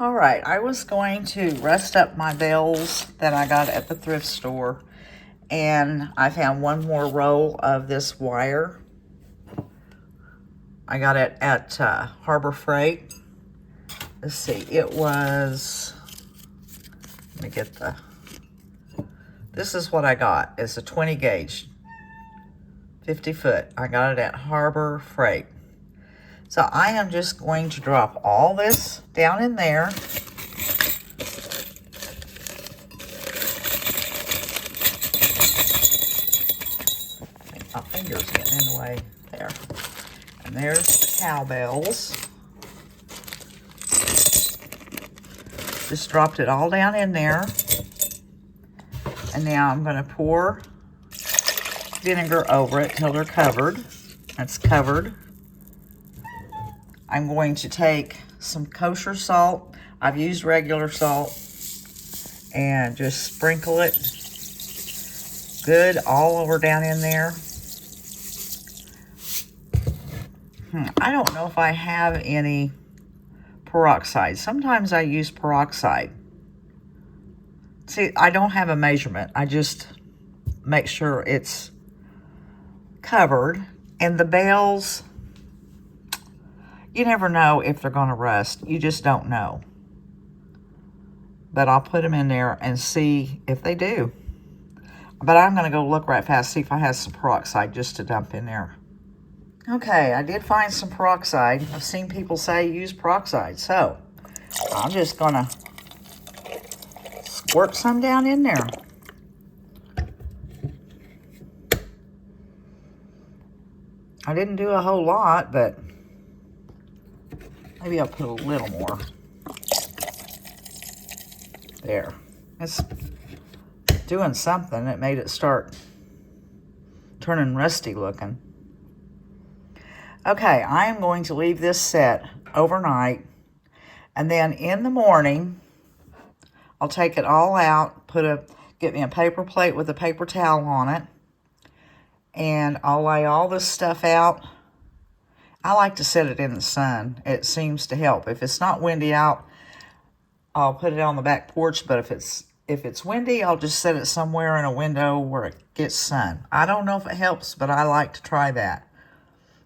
All right, I was going to rest up my bells that I got at the thrift store, and I found one more roll of this wire. I got it at Harbor Freight. Let's see, it was, let me get this is what I got. It's a 20 gauge, 50 foot. I got it at Harbor Freight. So I am just going to drop all this down in there. My finger's getting in the way there. And there's the cowbells. Just dropped it all down in there. And now I'm going to pour vinegar over it till they're covered. That's covered. I'm going to take some kosher salt. I've used regular salt. And just sprinkle it good all over down in there. I don't know if I have any peroxide. Sometimes I use peroxide. See, I don't have a measurement. I just make sure it's covered. And the bells, you never know if they're going to rust. You just don't know. But I'll put them in there and see if they do. But I'm going to go look right fast, see if I have some peroxide just to dump in there. Okay, I did find some peroxide. I've seen people say use peroxide. So, I'm just going to squirt some down in there. I didn't do a whole lot, but maybe I'll put a little more. There. It's doing something. It made it start turning rusty looking. Okay, I am going to leave this set overnight. And then in the morning, I'll take it all out, get me a paper plate with a paper towel on it. And I'll lay all this stuff out. I like to set it in the sun. It seems to help. If it's not windy out, I'll put it on the back porch, but if it's windy, I'll just set it somewhere in a window where it gets sun. I don't know if it helps, but I like to try that.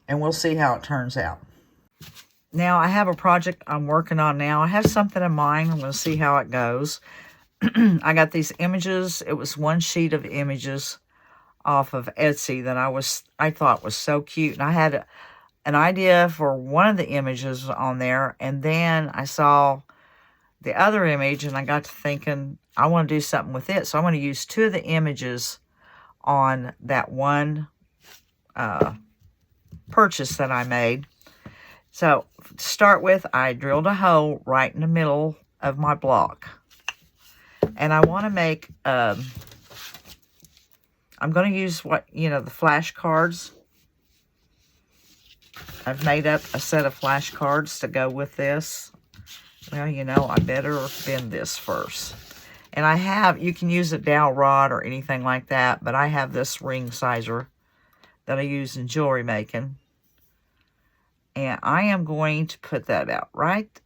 And we'll see how it turns out. Now, I have a project I'm working on now. I have something in mind. I'm going to see how it goes. I got these images. It was one sheet of images off of Etsy that I thought was so cute. And I had an idea for one of the images on there. And then I saw the other image, and I got to thinking, I want to do something with it. So I'm going to use two of the images on that one purchase that I made. So to start with, I drilled a hole right in the middle of my block. And I want to make, I'm going to use the flashcards. I've made up a set of flashcards to go with this. Well, I better bend this first. And you can use a dowel rod or anything like that, but I have this ring sizer that I use in jewelry making. And I am going to put that out right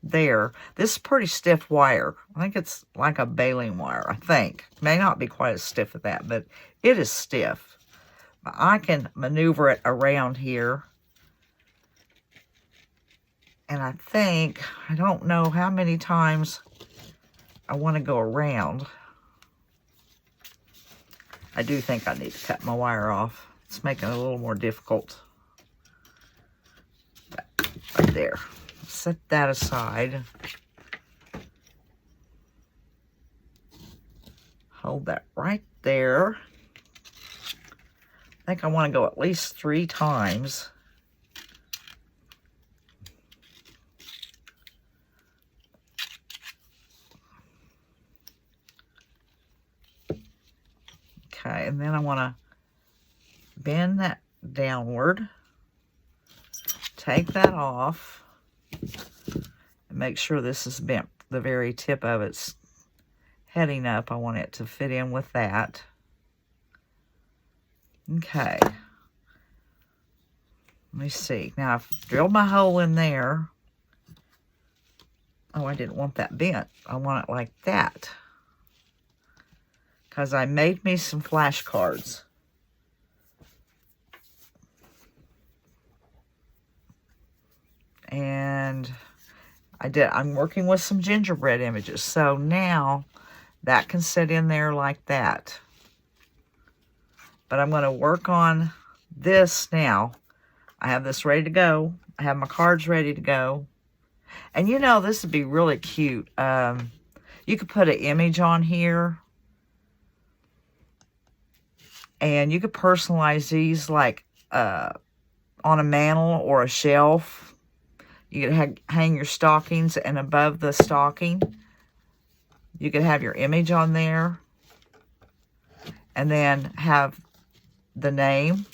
there. This is pretty stiff wire. I think it's like a baling wire, I think. May not be quite as stiff as that, but it is stiff. I can maneuver it around here. And I don't know how many times I want to go around. I do think I need to cut my wire off. It's making it a little more difficult. Right there. Set that aside. Hold that right there. I think I want to go at least 3 times. Okay, and then I want to bend that downward. Take that off. And make sure this is bent. The very tip of it's heading up. I want it to fit in with that. Okay. Let me see. Now I've drilled my hole in there. Oh, I didn't want that bent. I want it like that. Because I made me some flashcards. And I'm working with some gingerbread images. So now that can sit in there like that. But I'm going to work on this now. I have this ready to go. I have my cards ready to go. And you know, this would be really cute. You could put an image on here. And you could personalize these like on a mantle or a shelf. You could hang your stockings, and above the stocking, you could have your image on there. And then have the name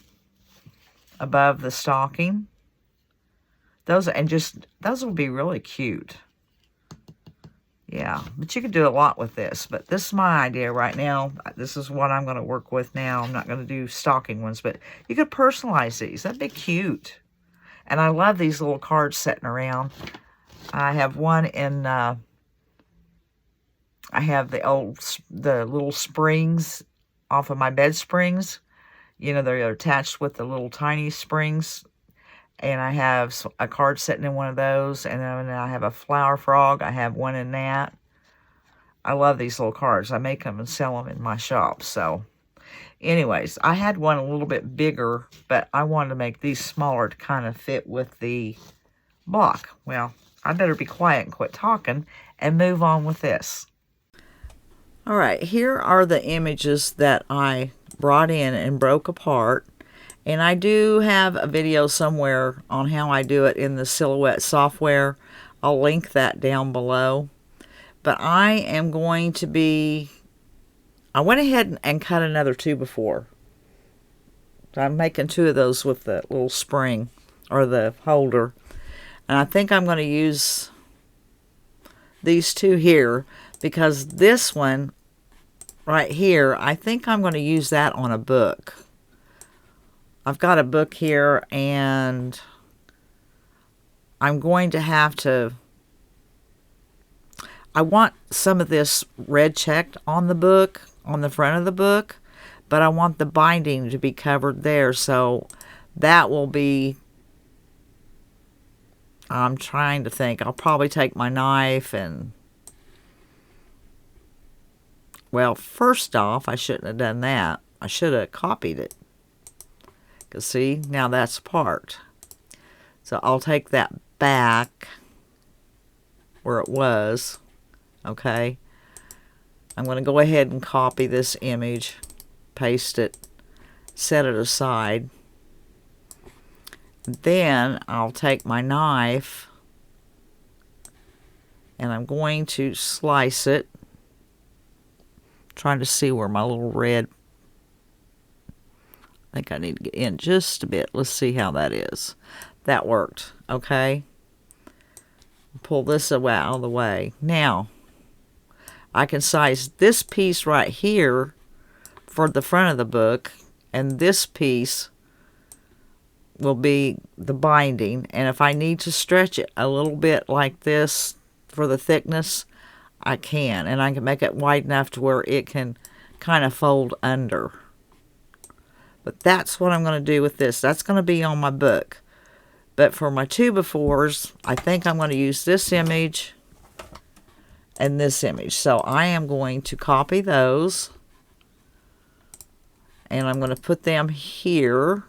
above the stocking. Those will be really cute. Yeah, but you could do a lot with this. But this is my idea right now. This is what I'm going to work with now. I'm not going to do stocking ones, but you could personalize these. That'd be cute. And I love these little cards sitting around. I have one in, I have the little springs off of my bed springs. You know, they're attached with the little tiny springs. And I have a card sitting in one of those. And then I have a flower frog. I have one in that. I love these little cards. I make them and sell them in my shop. So, anyways, I had one a little bit bigger, but I wanted to make these smaller to kind of fit with the block. Well, I better be quiet and quit talking and move on with this. All right, here are the images that I brought in and broke apart. And I do have a video somewhere on how I do it in the Silhouette software. I'll link that down below. But I am going to be... I went ahead and cut another 2x4. So I'm making 2 of those with the little spring or the holder. And I think I'm going to use these 2 here because this one right here, I think I'm going to use that on a book. I've got a book here, and I'm going to have to... I want some of this red checked on the book, on the front of the book, but I want the binding to be covered there, so that will be... I'm trying to think. I'll probably take my knife and... Well, first off, I shouldn't have done that. I should have copied it. Because see, now that's apart. So I'll take that back where it was. Okay. I'm going to go ahead and copy this image, paste it, set it aside. Then I'll take my knife and I'm going to slice it. Trying to see where my little red... I think I need to get in just a bit. Let's see how that is. That worked. Okay. Pull this away out of the way. Now, I can size this piece right here for the front of the book. And this piece will be the binding. And if I need to stretch it a little bit like this for the thickness, I can. And I can make it wide enough to where it can kind of fold under. But that's what I'm going to do with this. That's going to be on my book. But for my 2x4's, I think I'm going to use this image and this image. So I am going to copy those. And I'm going to put them here.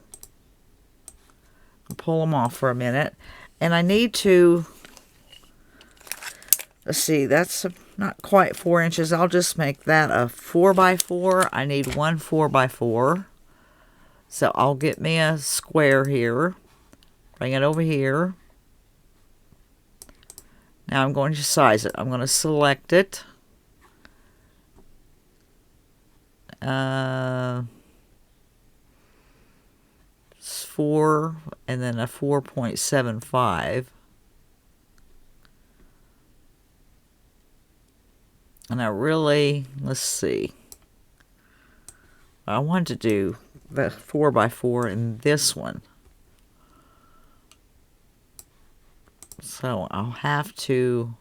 Pull them off for a minute. And I need to... Let's see, that's not quite 4 inches. I'll just make that a 4x4. I need one 4x4. So I'll get me a square here, bring it over here. Now I'm going to size it. I'm going to select it. It's 4 and then a 4.75. And I really, let's see. I want to do the 4x4 in this one. So I'll have to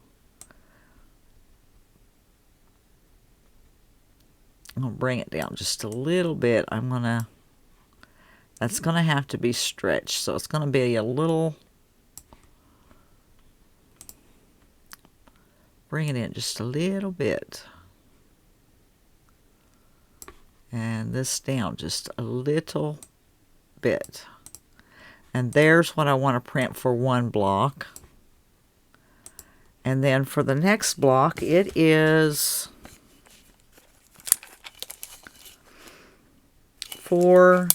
I'm going to bring it down just a little bit. That's going to have to be stretched. So it's going to be a little, bring it in just a little bit. And this down just a little bit. And there's what I want to print for one block. And then for the next block, it is 4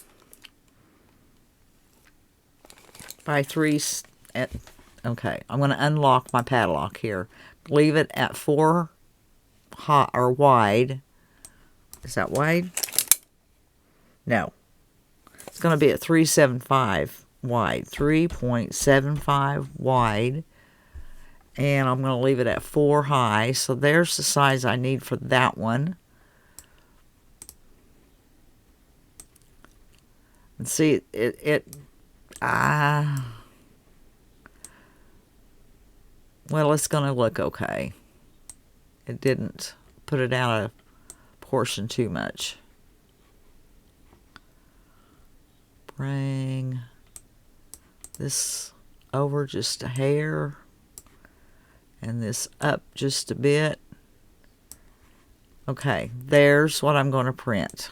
by 3. Okay, I'm going to unlock my padlock here. Leave it at 4 high or wide. Is that wide? No. It's going to be at 3.75 wide. 3.75 wide. And I'm going to leave it at 4 high. So there's the size I need for that one. And see, well, it's going to look okay. It didn't put it out of portion too much. Bring this over just a hair. And this up just a bit. Okay, there's what I'm going to print.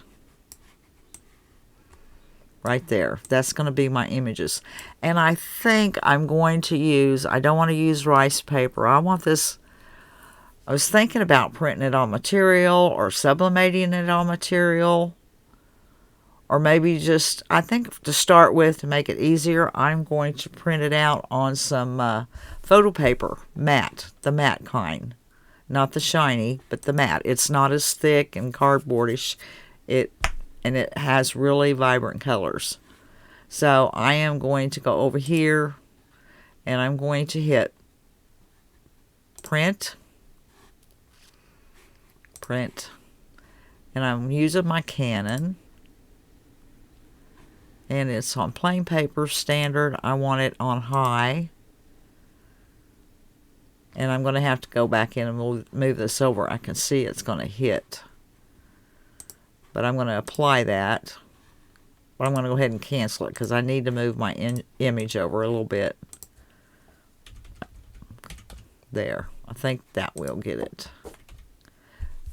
Right there. That's going to be my images. And I think I'm going to use, I don't want to use rice paper. I want this, I was thinking about printing it on material or sublimating it on material. Or maybe just, I think to start with, to make it easier, I'm going to print it out on some photo paper, matte, the matte kind. Not the shiny, but the matte. It's not as thick and cardboardish. And it has really vibrant colors. So I am going to go over here and I'm going to hit print. Print. And I'm using my Canon. And it's on plain paper, standard. I want it on high. And I'm going to have to go back in and move this over. I can see it's going to hit. But I'm going to apply that. But I'm going to go ahead and cancel it because I need to move my image over a little bit. There. I think that will get it.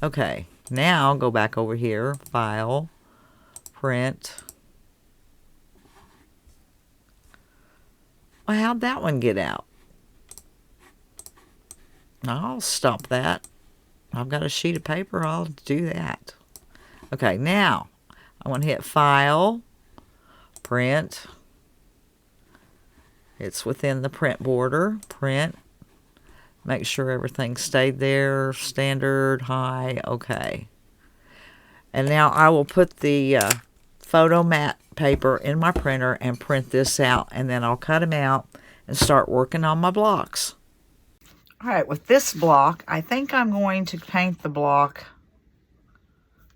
Okay. Now I'll go back over here. File. Print. Well, how'd that one get out? I'll stop that. I've got a sheet of paper. I'll do that. Okay, now I want to hit File, Print. It's within the print border. Print. Make sure everything stayed there. Standard, high, okay. And now I will put the photo matte paper in my printer and print this out. And then I'll cut them out and start working on my blocks. All right, with this block, I think I'm going to paint the block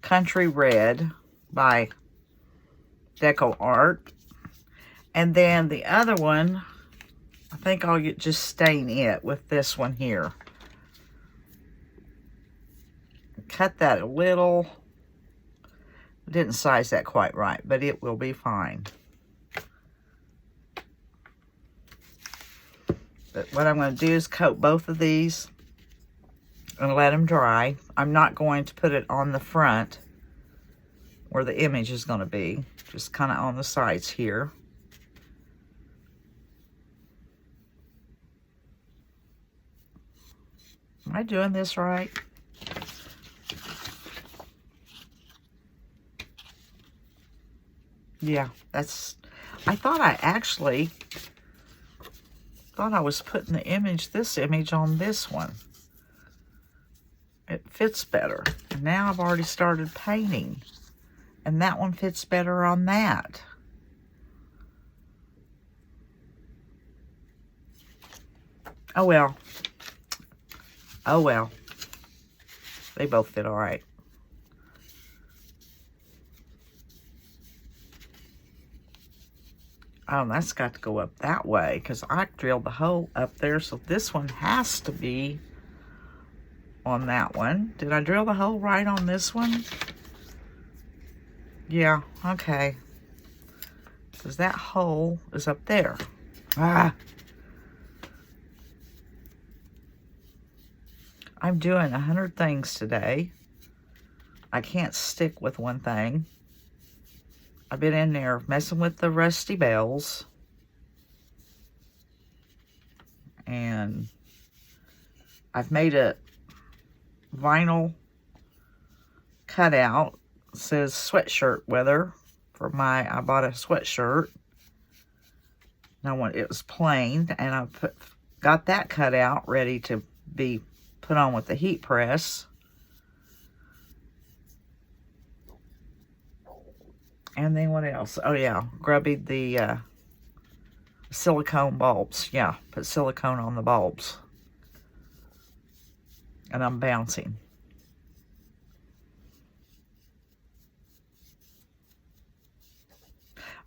Country Red by Deco Art. And then the other one, I think I'll just stain it with this one here. Cut that a little. Didn't size that quite right, but it will be fine. But what I'm going to do is coat both of these and let them dry. I'm not going to put it on the front where the image is going to be, just kind of on the sides here. Am I doing this right? Yeah, that's, I thought I actually thought I was putting the image, this image on this one. It fits better. And now I've already started painting. And that one fits better on that. Oh well. Oh well. They both fit all right. Oh, that's got to go up that way because I drilled the hole up there. So this one has to be on that one. Did I drill the hole right on this one? Yeah, okay. Because that hole is up there. Ah! I'm doing 100 things today. I can't stick with one thing. I've been in there messing with the rusty bells. And I've made a vinyl cutout. It says sweatshirt weather for I bought a sweatshirt. It was plain, and I got that cut out ready to be put on with the heat press. And then what else? Oh yeah, grubbied the silicone bulbs. Yeah, put silicone on the bulbs. And I'm bouncing.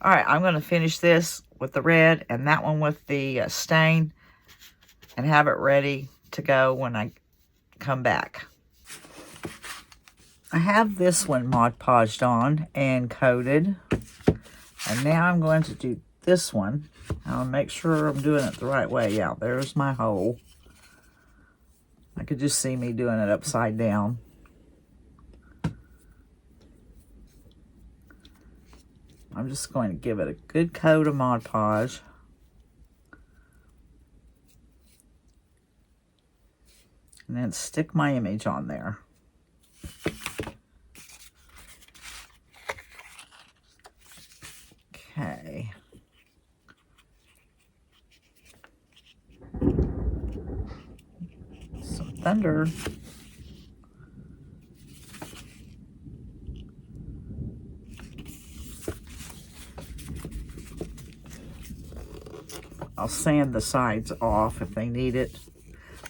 All right, I'm going to finish this with the red and that one with the stain and have it ready to go when I come back. I have this one Mod Podged on and coated. And now I'm going to do this one. I'll make sure I'm doing it the right way. Yeah, there's my hole. I could just see me doing it upside down. I'm just going to give it a good coat of Mod Podge. And then stick my image on there. Okay. Some thunder. I'll sand the sides off if they need it.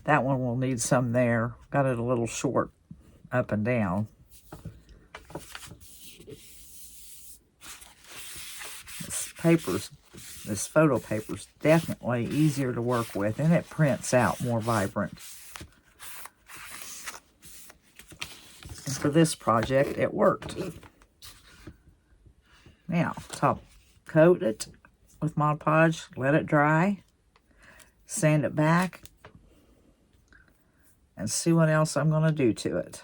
That one will need some there. Got it a little short up and down. This photo paper's definitely easier to work with, and it prints out more vibrant. And for this project, it worked. Now, top coat it with Mod Podge, let it dry, sand it back, and see what else I'm going to do to it.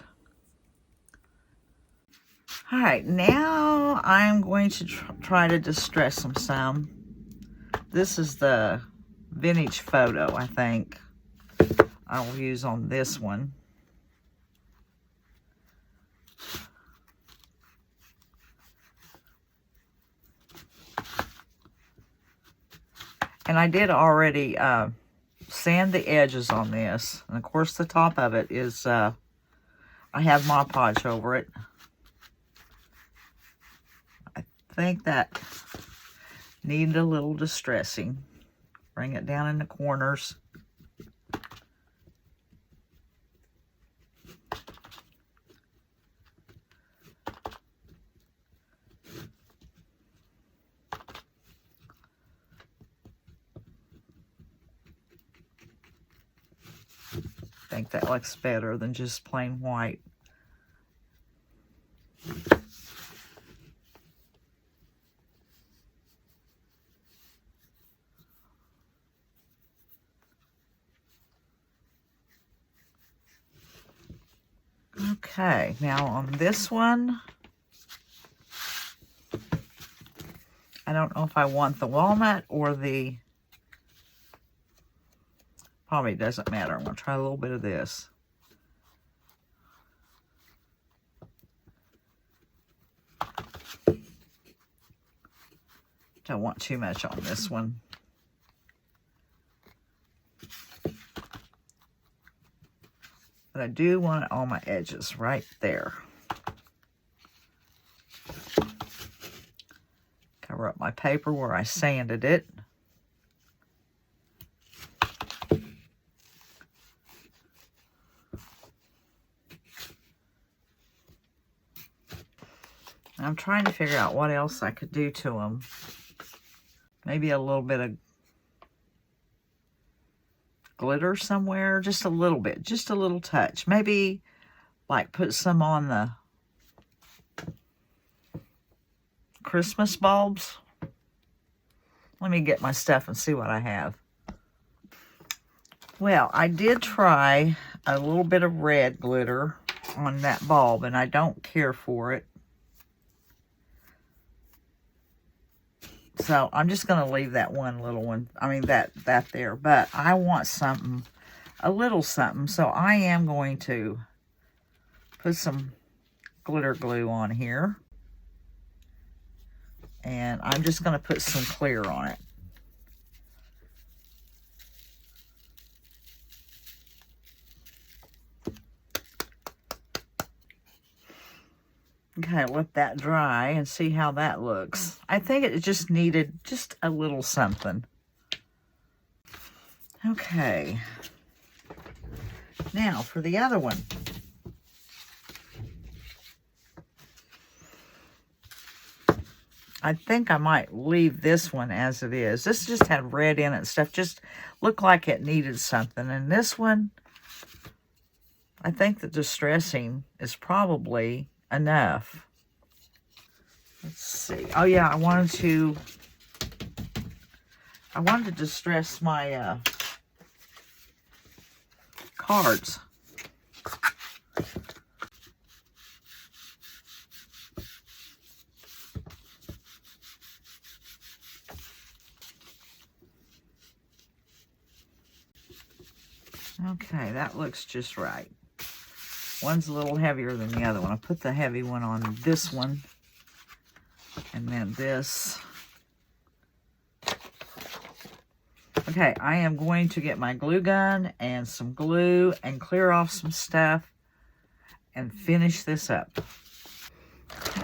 All right, now I'm going to try to distress them some. This is the vintage photo, I think, I'll use on this one. And I did already sand the edges on this. And of course the top of it is, I have Mod Podge over it. I think that needed a little distressing. Bring it down in the corners. I think that looks better than just plain white. Okay, now on this one, I don't know if I want the walnut or the, probably doesn't matter. I'm going to try a little bit of this. Don't want too much on this one. But I do want it on my edges right there. Cover up my paper where I sanded it. I'm trying to figure out what else I could do to them. Maybe a little bit of glitter somewhere, just a little bit, just a little touch. Maybe like put some on the Christmas bulbs. Let me get my stuff and see what I have. Well, I did try a little bit of red glitter on that bulb, and I don't care for it. So I'm just going to leave that one little one, I mean that there. But I want something, a little something, so I am going to put some glitter glue on here. And I'm just going to put some clear on it. Okay, let that dry and see how that looks. I think it just needed just a little something. Okay. Now for the other one. I think I might leave this one as it is. This just had red in it and stuff. Just looked like it needed something. And this one, I think the distressing is probably enough. Let's see. Oh yeah, I wanted to distress my cards. Okay, that looks just right. One's a little heavier than the other one. I put the heavy one on this one, and then this. Okay, I am going to get my glue gun and some glue and clear off some stuff and finish this up.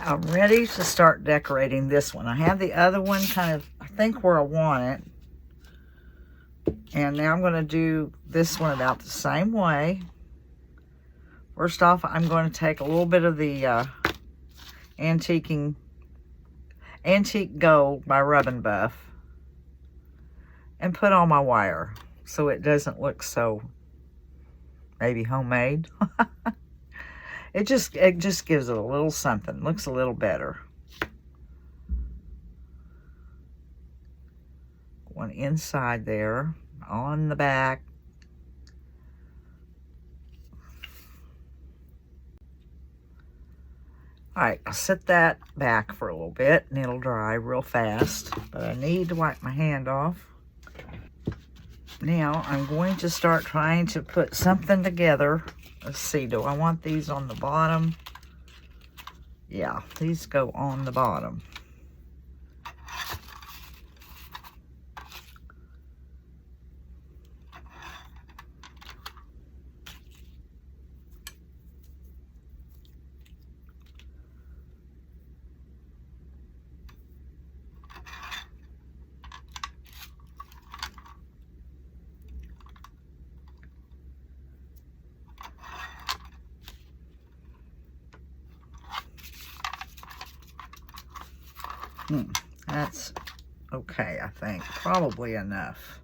I'm ready to start decorating this one. I have the other one kind of, I think, where I want it. And now I'm going to do this one about the same way. First off, I'm going to take a little bit of the Antique Gold by Rub and Buff and put on my wire so it doesn't look so maybe homemade. It just gives it a little something. Looks a little better. One inside there, on the back. All right, I'll set that back for a little bit and it'll dry real fast, but I need to wipe my hand off. Now I'm going to start trying to put something together. Let's see, do I want these on the bottom? Yeah, these go on the bottom. That's okay, I think. Probably enough.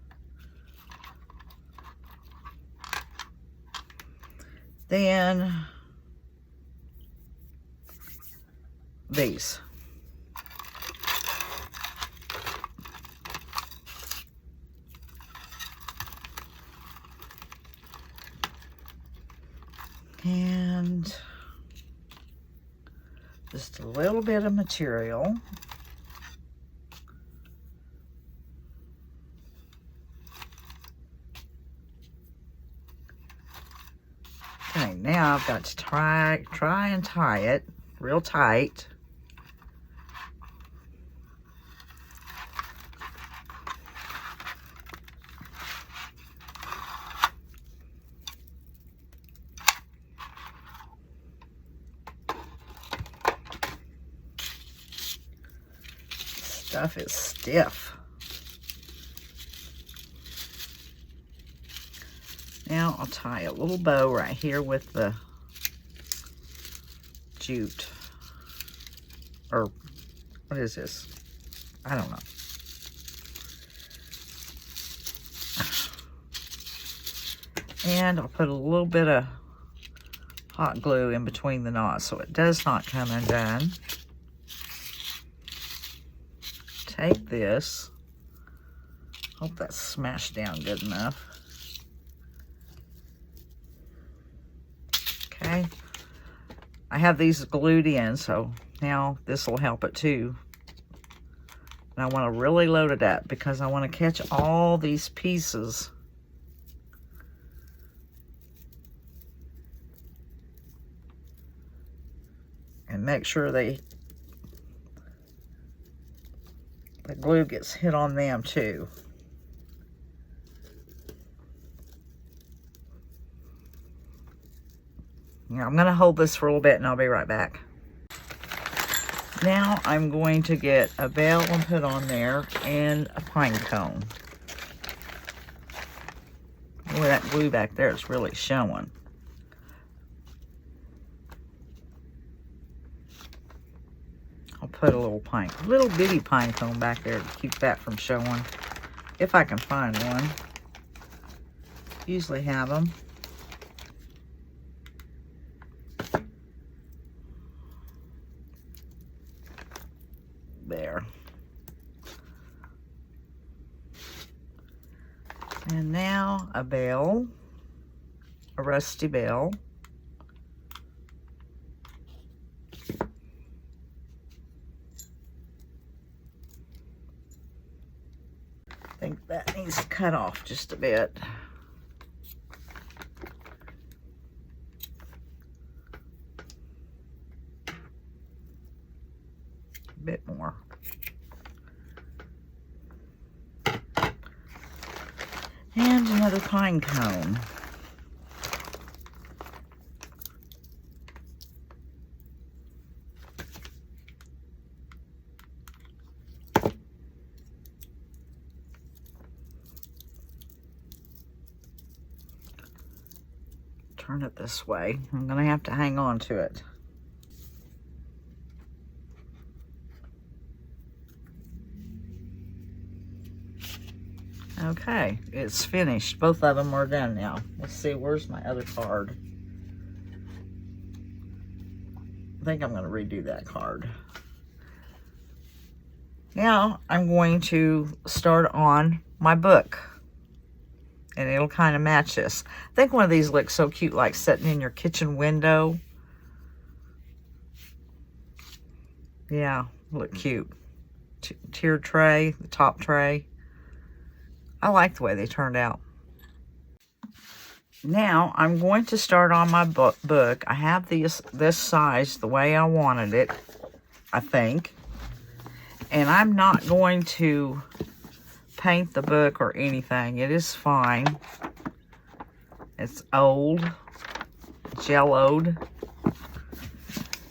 Then these. And just a little bit of material. Okay, now I've got to try and tie it real tight. Stuff is stiff. Now I'll tie a little bow right here with the jute. Or what is this? I don't know. And I'll put a little bit of hot glue in between the knots so it does not come undone. take this. Hope that's smashed down good enough. Okay. I have these glued in, so now this will help it too. And I want to really load it up because I want to catch all these pieces. And make sure the glue gets hit on them too. Now I'm going to hold this for a little bit and I'll be right back. Now I'm going to get a bell and put on there and a pine cone. Boy, that glue back there is really showing. I'll put a little bitty pine cone back there to keep that from showing. If I can find one. Usually have them. There. And now a bell, a rusty bell. I think that needs to cut off just a bit. Bit more. And another pine cone. Turn it this way. I'm going to have to hang on to it. Okay, it's finished. Both of them are done now. Let's see, where's my other card? I think I'm going to redo that card. Now, I'm going to start on my book. And it'll kind of match this. I think one of these looks so cute, like sitting in your kitchen window. Yeah, look cute. Tier tray, the top tray. I like the way they turned out. Now, I'm going to start on my book. I have this size the way I wanted it, I think. And I'm not going to paint the book or anything. It is fine. It's old, jelloed.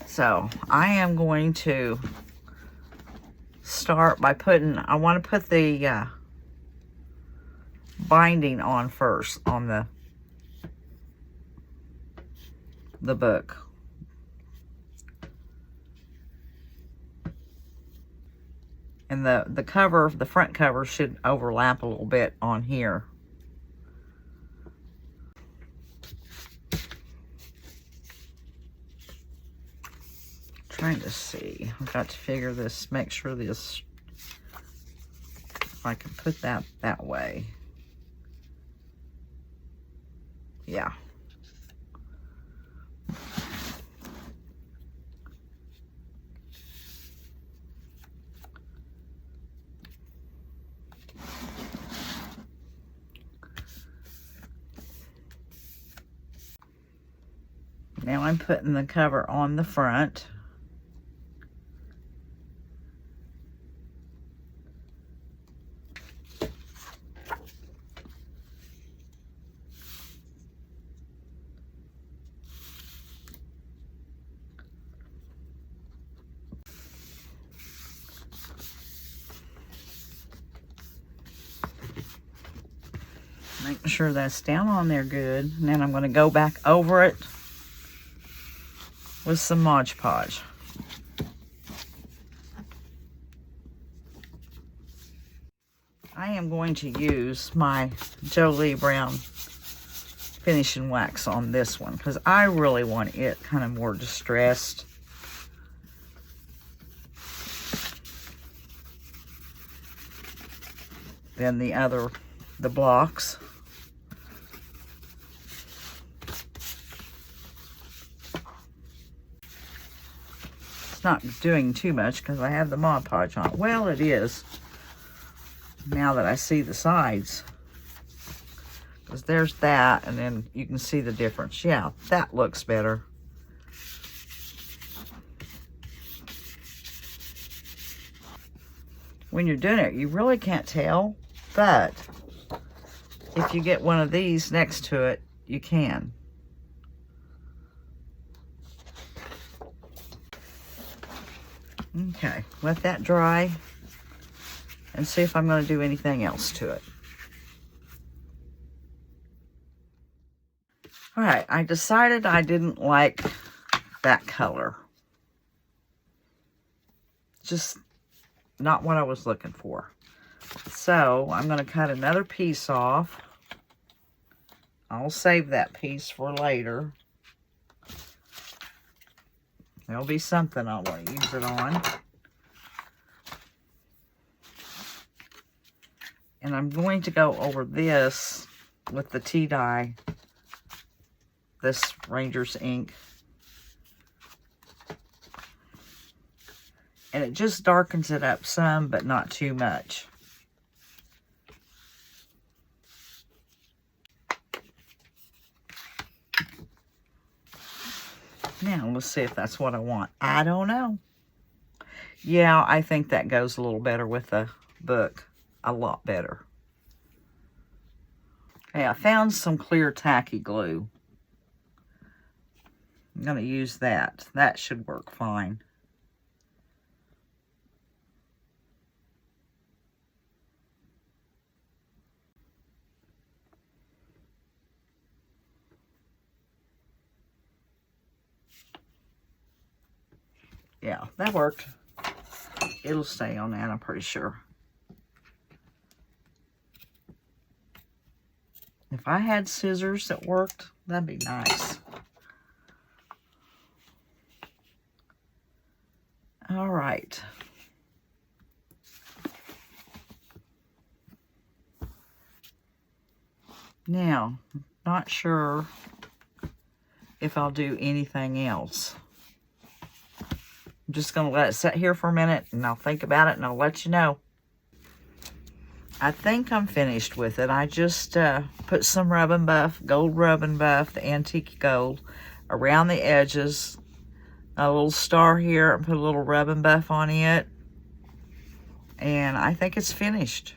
So, I am going to start by I want to put the binding on first on the book. And the cover, the front cover should overlap a little bit on here. Trying to see. I've got to figure this, make sure this, if I can put that way. Yeah. Now I'm putting the cover on the front. Making sure that's down on there good. And then I'm going to go back over it with some Mod Podge. I am going to use my Jolie brown finishing wax on this one because I really want it kind of more distressed. than the blocks. It's not doing too much because I have the Mod Podge on. Well, it is, now that I see the sides. Because there's that, and then you can see the difference. Yeah, that looks better. When you're doing it, you really can't tell, but if you get one of these next to it, you can. Okay, let that dry and see if I'm going to do anything else to it. All right, I decided I didn't like that color. Just not what I was looking for. So I'm going to cut another piece off. I'll save that piece for later. There'll be something I'll want to use it on. And I'm going to go over this with the tea dye, this Ranger's ink. And it just darkens it up some, but not too much. Now, let's see if that's what I want. I don't know. Yeah, I think that goes a little better with the book. A lot better. Okay, I found some clear tacky glue. I'm going to use that. That should work fine. Yeah, that worked. It'll stay on that, I'm pretty sure. If I had scissors that worked, that'd be nice. All right. Now, not sure if I'll do anything else. I'm just going to let it sit here for a minute, and I'll think about it, and I'll let you know. I think I'm finished with it. I just put some rub and buff, gold rub and buff, the antique gold, around the edges. A little star here, and put a little rub and buff on it. And I think it's finished.